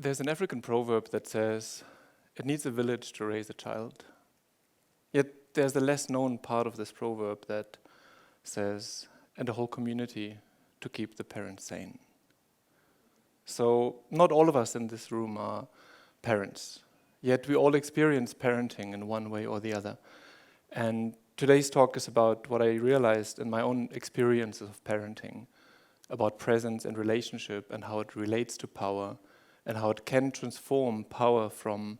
There's an African proverb that says, it needs a village to raise a child. Yet there's the less known part of this proverb that says, and a whole community to keep the parents sane. So not all of us in this room are parents, yet we all experience parenting in one way or the other. And today's talk is about what I realized in my own experiences of parenting, about presence and relationship and how it relates to power and how it can transform power from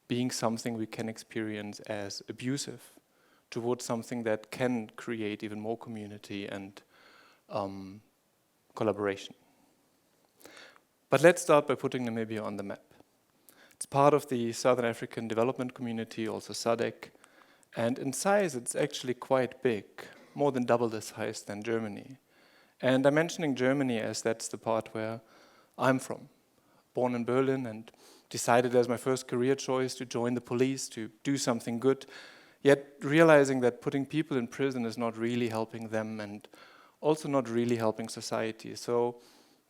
being something we can experience as abusive towards something that can create even more community and collaboration. But let's start by putting Namibia on the map. It's part of the Southern African Development Community, also SADC, and in size it's actually quite big, more than double the size than Germany. And I'm mentioning Germany as that's the part where I'm from. Born in Berlin and decided as my first career choice to join the police, to do something good, yet realizing that putting people in prison is not really helping them and also not really helping society. So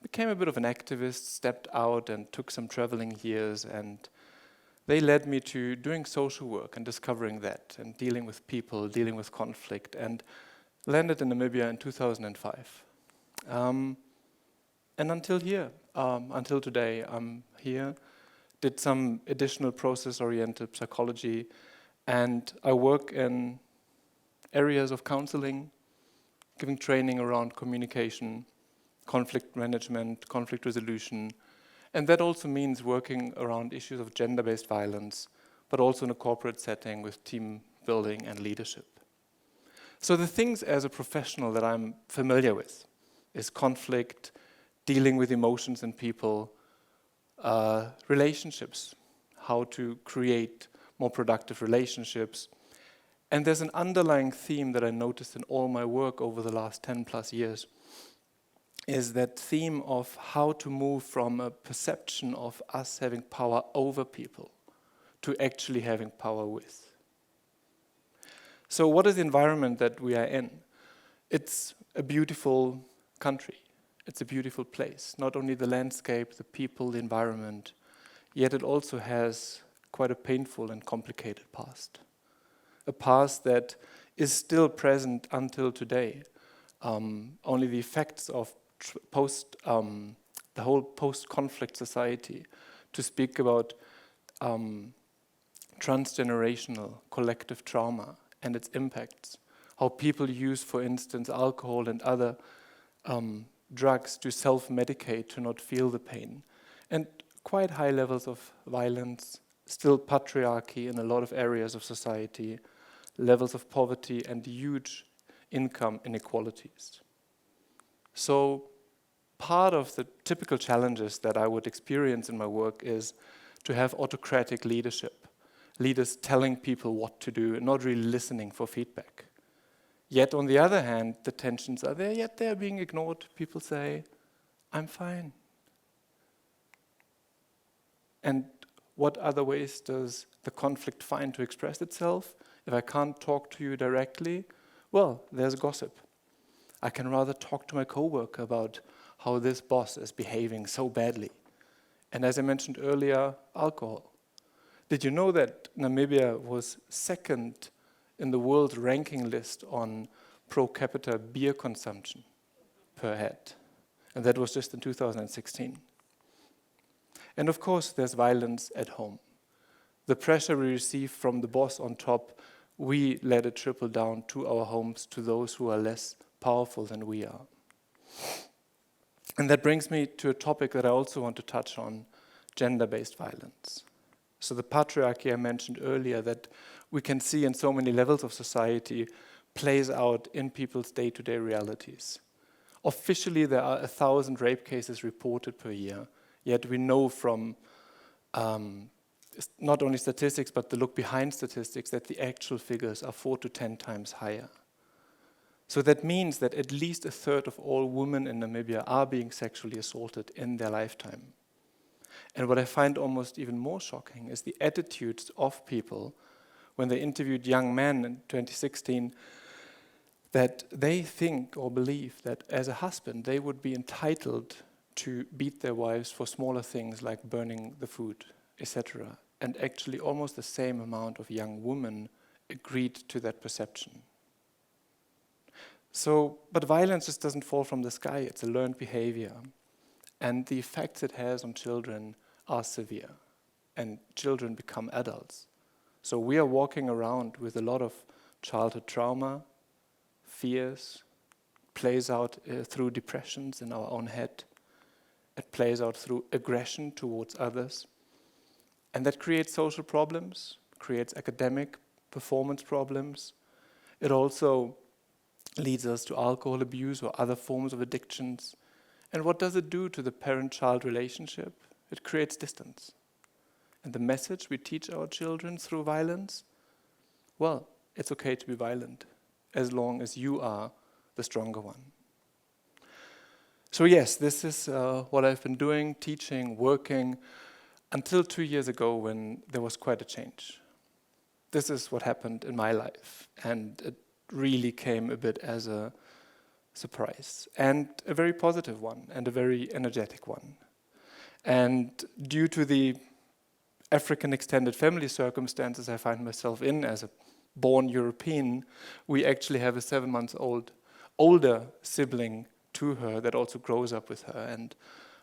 became a bit of an activist, stepped out and took some traveling years, and they led me to doing social work and discovering that and dealing with people, dealing with conflict, and landed in Namibia in 2005. And until today, I'm here, did some additional process-oriented psychology, and I work in areas of counseling, giving training around communication, conflict management, conflict resolution, and that also means working around issues of gender-based violence, but also in a corporate setting with team building and leadership. So the things as a professional that I'm familiar with is conflict, dealing with emotions in people, relationships, how to create more productive relationships. And there's an underlying theme that I noticed in all my work over the last 10 plus years, is that theme of how to move from a perception of us having power over people to actually having power with. So what is the environment that we are in? It's a beautiful country. It's a beautiful place. Not only the landscape, the people, the environment, yet it also has quite a painful and complicated past. A past that is still present until today. Only the effects of the whole post-conflict society, to speak about transgenerational collective trauma and its impacts, how people use, for instance, alcohol and other drugs to self-medicate to not feel the pain, and quite high levels of violence, still patriarchy in a lot of areas of society, levels of poverty and huge income inequalities. So part of the typical challenges that I would experience in my work is to have autocratic leadership, leaders telling people what to do and not really listening for feedback. Yet on the other hand, the tensions are there, yet they're being ignored. People say, I'm fine. And what other ways does the conflict find to express itself? If I can't talk to you directly, well, there's gossip. I can rather talk to my coworker about how this boss is behaving so badly. And as I mentioned earlier, alcohol. Did you know that Namibia was second in the world ranking list on pro capita beer consumption per head? And that was just in 2016. And of course, there's violence at home. The pressure we receive from the boss on top, we let it trickle down to our homes, to those who are less powerful than we are. And that brings me to a topic that I also want to touch on, gender-based violence. So the patriarchy I mentioned earlier that we can see in so many levels of society plays out in people's day-to-day realities. Officially, there are 1,000 rape cases reported per year, yet we know from not only statistics, but the look behind statistics, that the actual figures are 4 to 10 times higher. So that means that at least a third of all women in Namibia are being sexually assaulted in their lifetime. And what I find almost even more shocking is the attitudes of people when they interviewed young men in 2016, that they think or believe that as a husband they would be entitled to beat their wives for smaller things like burning the food, etc. And actually almost the same amount of young women agreed to that perception. So, but violence just doesn't fall from the sky, it's a learned behavior. And the effects it has on children are severe. And children become adults. So we are walking around with a lot of childhood trauma, fears, plays out through depressions in our own head. It plays out through aggression towards others. And that creates social problems, creates academic performance problems. It also leads us to alcohol abuse or other forms of addictions. And what does it do to the parent-child relationship? It creates distance. And the message we teach our children through violence? Well, it's okay to be violent, as long as you are the stronger one. So yes, this is what I've been doing, teaching, working, until 2 years ago when there was quite a change. This is what happened in my life, and it really came a bit as a surprise, and a very positive one, and a very energetic one. And due to the African extended family circumstances I find myself in as a born European, we actually have a 7-month-old older sibling to her that also grows up with her, and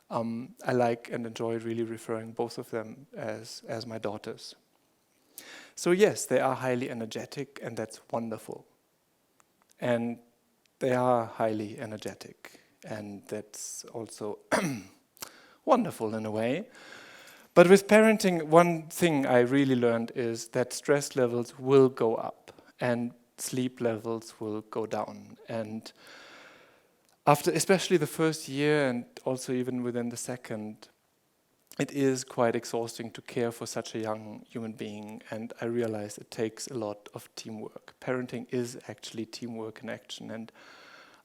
I like and enjoy really referring both of them as my daughters. So yes, they are highly energetic, and that's wonderful. And they are highly energetic, and that's also wonderful in a way. But with parenting, one thing I really learned is that stress levels will go up and sleep levels will go down. And after especially the first year and also even within the second, it is quite exhausting to care for such a young human being, and I realize it takes a lot of teamwork. Parenting is actually teamwork in action, and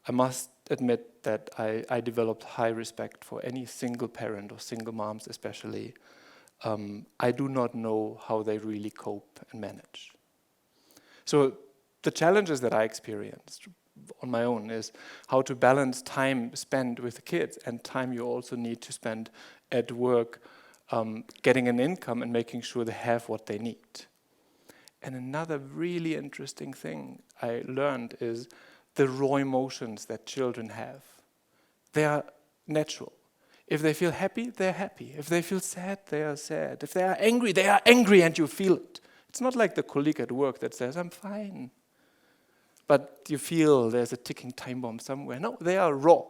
I must admit that I developed high respect for any single parent or single moms especially. I do not know how they really cope and manage. So the challenges that I experienced on my own is how to balance time spent with the kids and time you also need to spend at work, getting an income and making sure they have what they need. And another really interesting thing I learned is the raw emotions that children have. They are natural. If they feel happy, they're happy. If they feel sad, they are sad. If they are angry and you feel it. It's not like the colleague at work that says, I'm fine. But you feel there's a ticking time bomb somewhere. No, they are raw.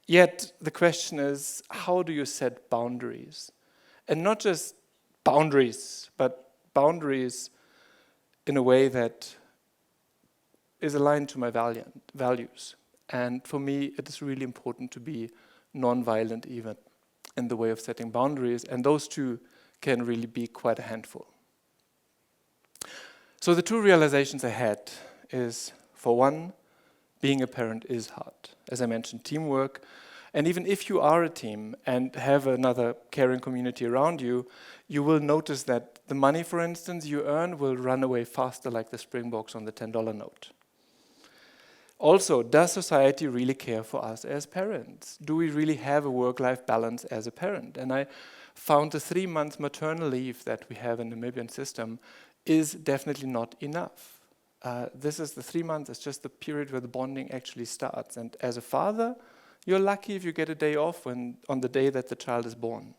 Yet the question is, how do you set boundaries? And not just boundaries, but boundaries in a way that is aligned to my values. And for me, it is really important to be nonviolent even in the way of setting boundaries, and those two can really be quite a handful. So the two realizations I had is, for one, being a parent is hard. As I mentioned, teamwork, and even if you are a team and have another caring community around you, you will notice that the money, for instance, you earn will run away faster like the Springboks on the $10 note. Also, does society really care for us as parents? Do we really have a work-life balance as a parent? And I found the 3-month maternal leave that we have in the Namibian system is definitely not enough. This is the 3 months, it's just the period where the bonding actually starts. And as a father, you're lucky if you get a day off on the day that the child is born.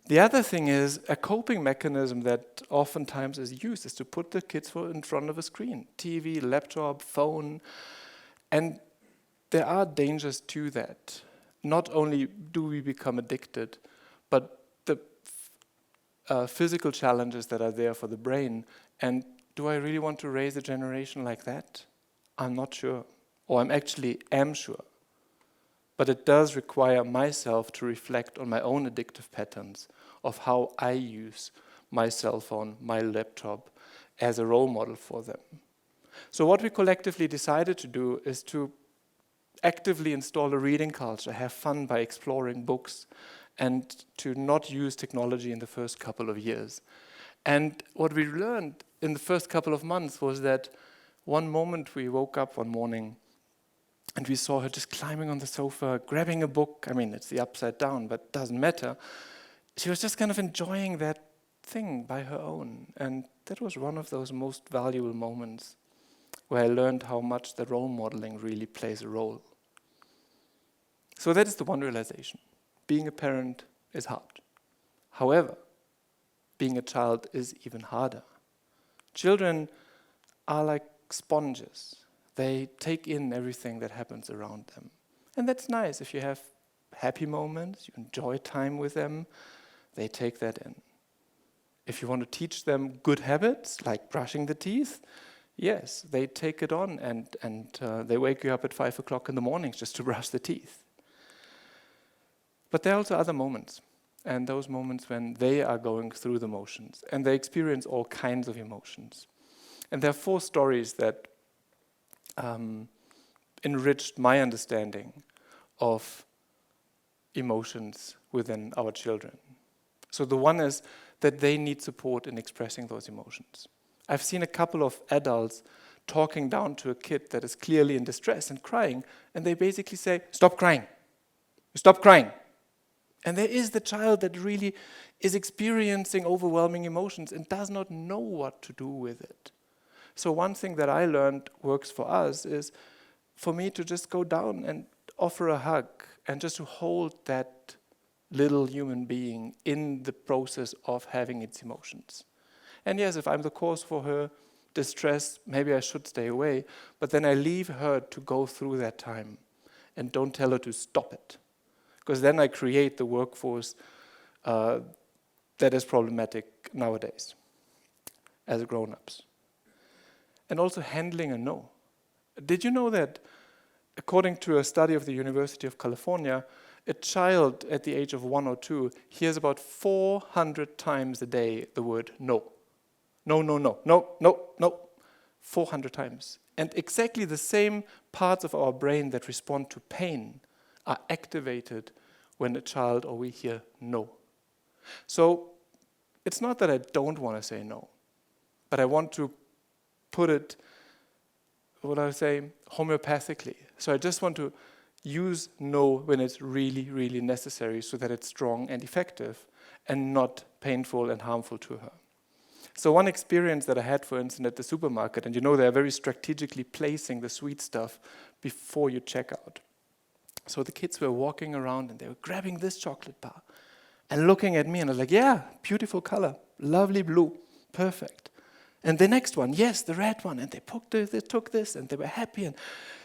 The other thing is, a coping mechanism that oftentimes is used is to put the kids in front of a screen, TV, laptop, phone, and there are dangers to that. Not only do we become addicted, but the physical challenges that are there for the brain. And do I really want to raise a generation like that? I'm not sure, or am sure. But it does require myself to reflect on my own addictive patterns of how I use my cell phone, my laptop, as a role model for them. So what we collectively decided to do is to actively install a reading culture, have fun by exploring books, and to not use technology in the first couple of years. And what we learned in the first couple of months was that one moment we woke up one morning And we saw her just climbing on the sofa, grabbing a book. I mean, it's the upside down, but it doesn't matter. She was just kind of enjoying that thing by her own. And that was one of those most valuable moments where I learned how much the role modeling really plays a role. So that is the one realization. Being a parent is hard. However, being a child is even harder. Children are like sponges. They take in everything that happens around them. And that's nice. If you have happy moments, you enjoy time with them, they take that in. If you want to teach them good habits, like brushing the teeth, yes, they take it on and they wake you up at 5 o'clock in the morning just to brush the teeth. But there are also other moments, and those moments when they are going through the motions, and they experience all kinds of emotions. And there are 4 stories that enriched my understanding of emotions within our children. So the one is that they need support in expressing those emotions. I've seen a couple of adults talking down to a kid that is clearly in distress and crying, and they basically say, "Stop crying. Stop crying." And there is the child that really is experiencing overwhelming emotions and does not know what to do with it. So one thing that I learned works for us is for me to just go down and offer a hug and just to hold that little human being in the process of having its emotions. And yes, if I'm the cause for her distress, maybe I should stay away, but then I leave her to go through that time and don't tell her to stop it. Because then I create the workforce that is problematic nowadays as grown-ups. And also handling a no. Did you know that according to a study of the University of California, a child at the age of 1 or 2 hears about 400 times a day the word no. No, no, no, no, no, no. 400 times. And exactly the same parts of our brain that respond to pain are activated when a child or we hear no. So it's not that I don't want to say no, but I want to put it, what I say, homeopathically. So I just want to use no when it's really, really necessary so that it's strong and effective and not painful and harmful to her. So one experience that I had, for instance, at the supermarket, and you know they're very strategically placing the sweet stuff before you check out. So the kids were walking around and they were grabbing this chocolate bar and looking at me and I was like, yeah, beautiful color, lovely blue, perfect. And the next one, yes, the red one. And they took this and they were happy. And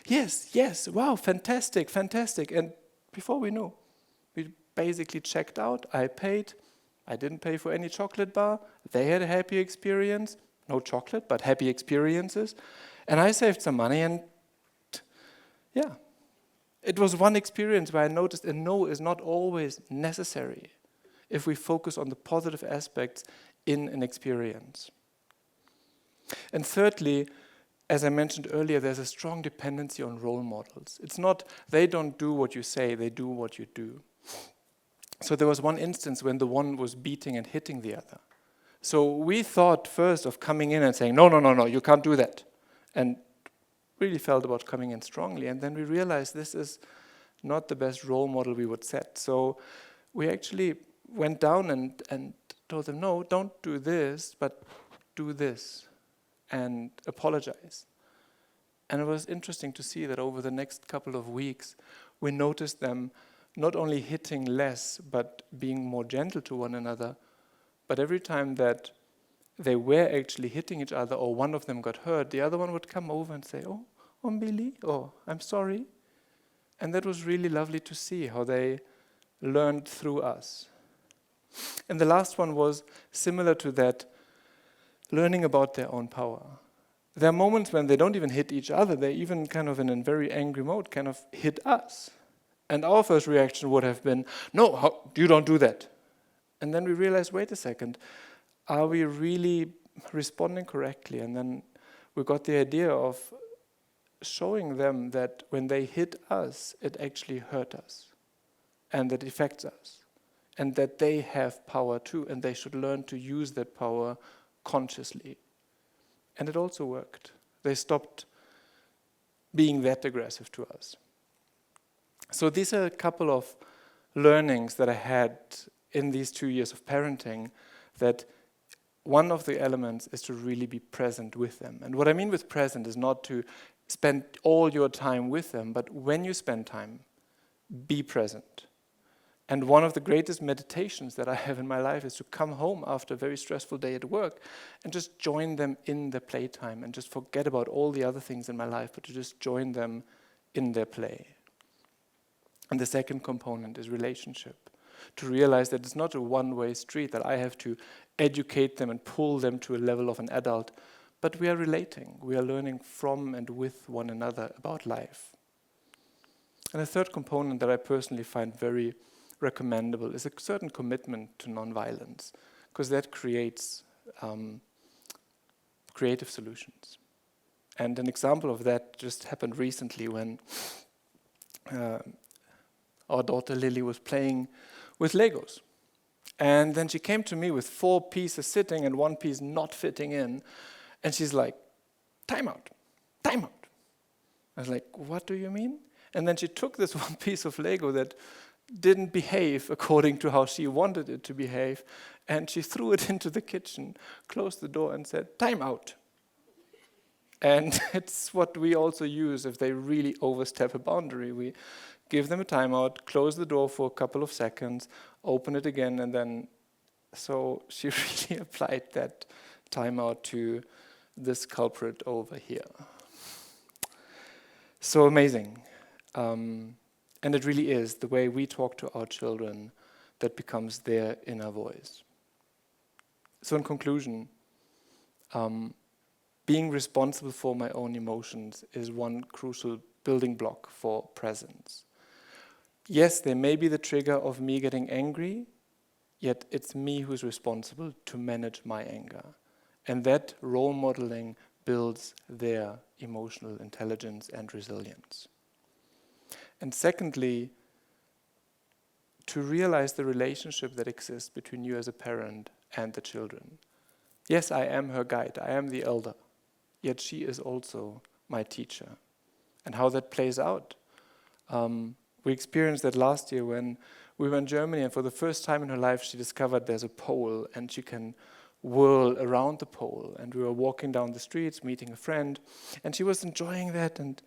yes, wow, fantastic, fantastic. And before we knew, we basically checked out. I paid. I didn't pay for any chocolate bar. They had a happy experience. No chocolate, but happy experiences. And I saved some money and yeah. It was one experience where I noticed a no is not always necessary if we focus on the positive aspects in an experience. And thirdly, as I mentioned earlier, there's a strong dependency on role models. It's not, they don't do what you say, they do what you do. So there was one instance when the one was beating and hitting the other. So we thought first of coming in and saying, no, you can't do that. And really felt about coming in strongly. And then we realized this is not the best role model we would set. So we actually went down and told them, no, don't do this, but do this. And apologize. And it was interesting to see that over the next couple of weeks, we noticed them not only hitting less, but being more gentle to one another. But every time that they were actually hitting each other or one of them got hurt, the other one would come over and say, oh, Mbili, oh, I'm sorry. And that was really lovely to see how they learned through us. And the last one was similar to that, learning about their own power. There are moments when they don't even hit each other, they even kind of in a very angry mode kind of hit us. And our first reaction would have been, no, you don't do that. And then we realized, wait a second, are we really responding correctly? And then we got the idea of showing them that when they hit us, it actually hurt us. And that affects us. And that they have power too, and they should learn to use that power consciously. And it also worked. They stopped being that aggressive to us. So these are a couple of learnings that I had in these 2 years of parenting, that one of the elements is to really be present with them. And what I mean with present is not to spend all your time with them, but when you spend time, be present. And one of the greatest meditations that I have in my life is to come home after a very stressful day at work and just join them in their playtime and just forget about all the other things in my life, but to just join them in their play. And the second component is relationship. To realize that it's not a one-way street, that I have to educate them and pull them to a level of an adult, but we are relating. We are learning from and with one another about life. And a third component that I personally find very recommendable is a certain commitment to nonviolence, because that creates creative solutions. And an example of that just happened recently when our daughter Lily was playing with Legos. And then she came to me with 4 pieces sitting and 1 piece not fitting in. And she's like, time out, time out. I was like, what do you mean? And then she took this 1 piece of Lego that didn't behave according to how she wanted it to behave, and she threw it into the kitchen, closed the door and said, time out. And it's what we also use if they really overstep a boundary. We give them a timeout, close the door for a couple of seconds, open it again, and then, so she really applied that timeout to this culprit over here. So amazing. And it really is the way we talk to our children that becomes their inner voice. So in conclusion, being responsible for my own emotions is one crucial building block for presence. Yes, there may be the trigger of me getting angry, yet it's me who's responsible to manage my anger. And that role modeling builds their emotional intelligence and resilience. And secondly, to realize the relationship that exists between you as a parent and the children. Yes, I am her guide, I am the elder, yet she is also my teacher. And how that plays out. We experienced that last year when we were in Germany, and for the first time in her life she discovered there's a pole and she can whirl around the pole. And we were walking down the streets, meeting a friend, and she was enjoying that and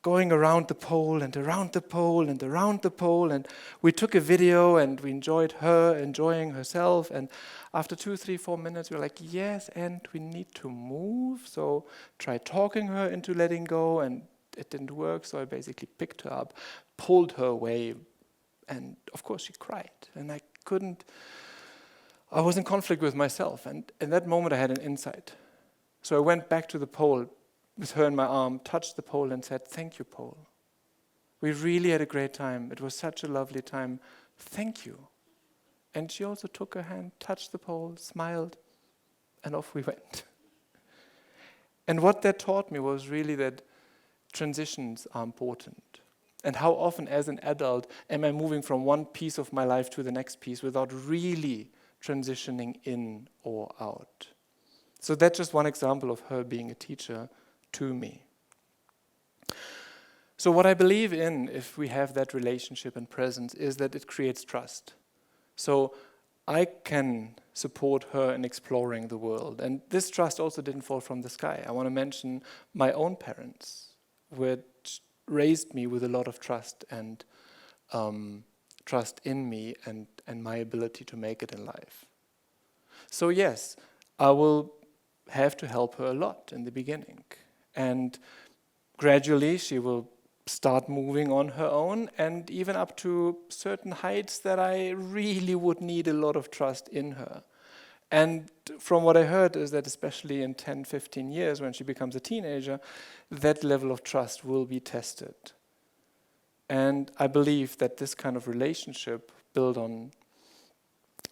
going around the pole and around the pole and around the pole. And we took a video and we enjoyed her enjoying herself. And after 2, 3, 4 minutes, we were like, yes, and we need to move. So try talking her into letting go, and it didn't work. So I basically picked her up, pulled her away, and of course she cried. And I was in conflict with myself. And in that moment I had an insight. So I went back to the pole with her in my arm, touched the pole and said, thank you, pole. We really had a great time. It was such a lovely time. Thank you. And she also took her hand, touched the pole, smiled, and off we went. And what that taught me was really that transitions are important. And how often as an adult am I moving from one piece of my life to the next piece without really transitioning in or out. So that's just one example of her being a teacher to me. So what I believe in, if we have that relationship and presence, is that it creates trust. So I can support her in exploring the world. And this trust also didn't fall from the sky. I want to mention my own parents, which raised me with a lot of trust and trust in me and my ability to make it in life. So yes, I will have to help her a lot in the beginning. And gradually she will start moving on her own, and even up to certain heights that I really would need a lot of trust in her. And from what I heard is that especially in 10, 15 years when she becomes a teenager, that level of trust will be tested. And I believe that this kind of relationship built on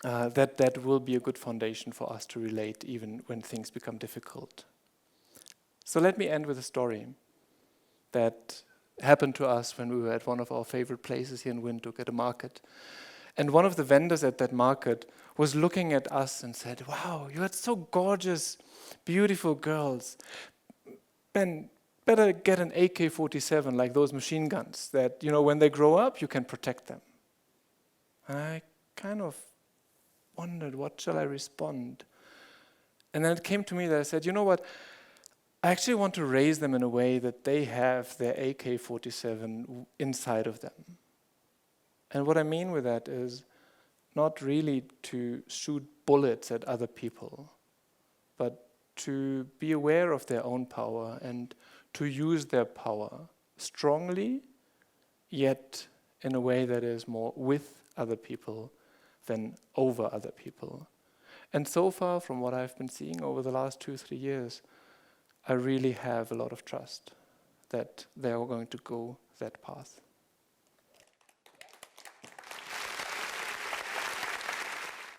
that will be a good foundation for us to relate even when things become difficult. So let me end with a story that happened to us when we were at one of our favorite places here in Windhoek at a market. And one of the vendors at that market was looking at us and said, wow, you had so gorgeous, beautiful girls. Ben, better get an AK-47, like those machine guns, that, you know, when they grow up, you can protect them. And I kind of wondered, what shall I respond? And then it came to me that I said, you know what, I actually want to raise them in a way that they have their AK-47 inside of them. And what I mean with that is not really to shoot bullets at other people, but to be aware of their own power and to use their power strongly, yet in a way that is more with other people than over other people. And so far, from what I've been seeing over the last 2-3 years, I really have a lot of trust that they are going to go that path.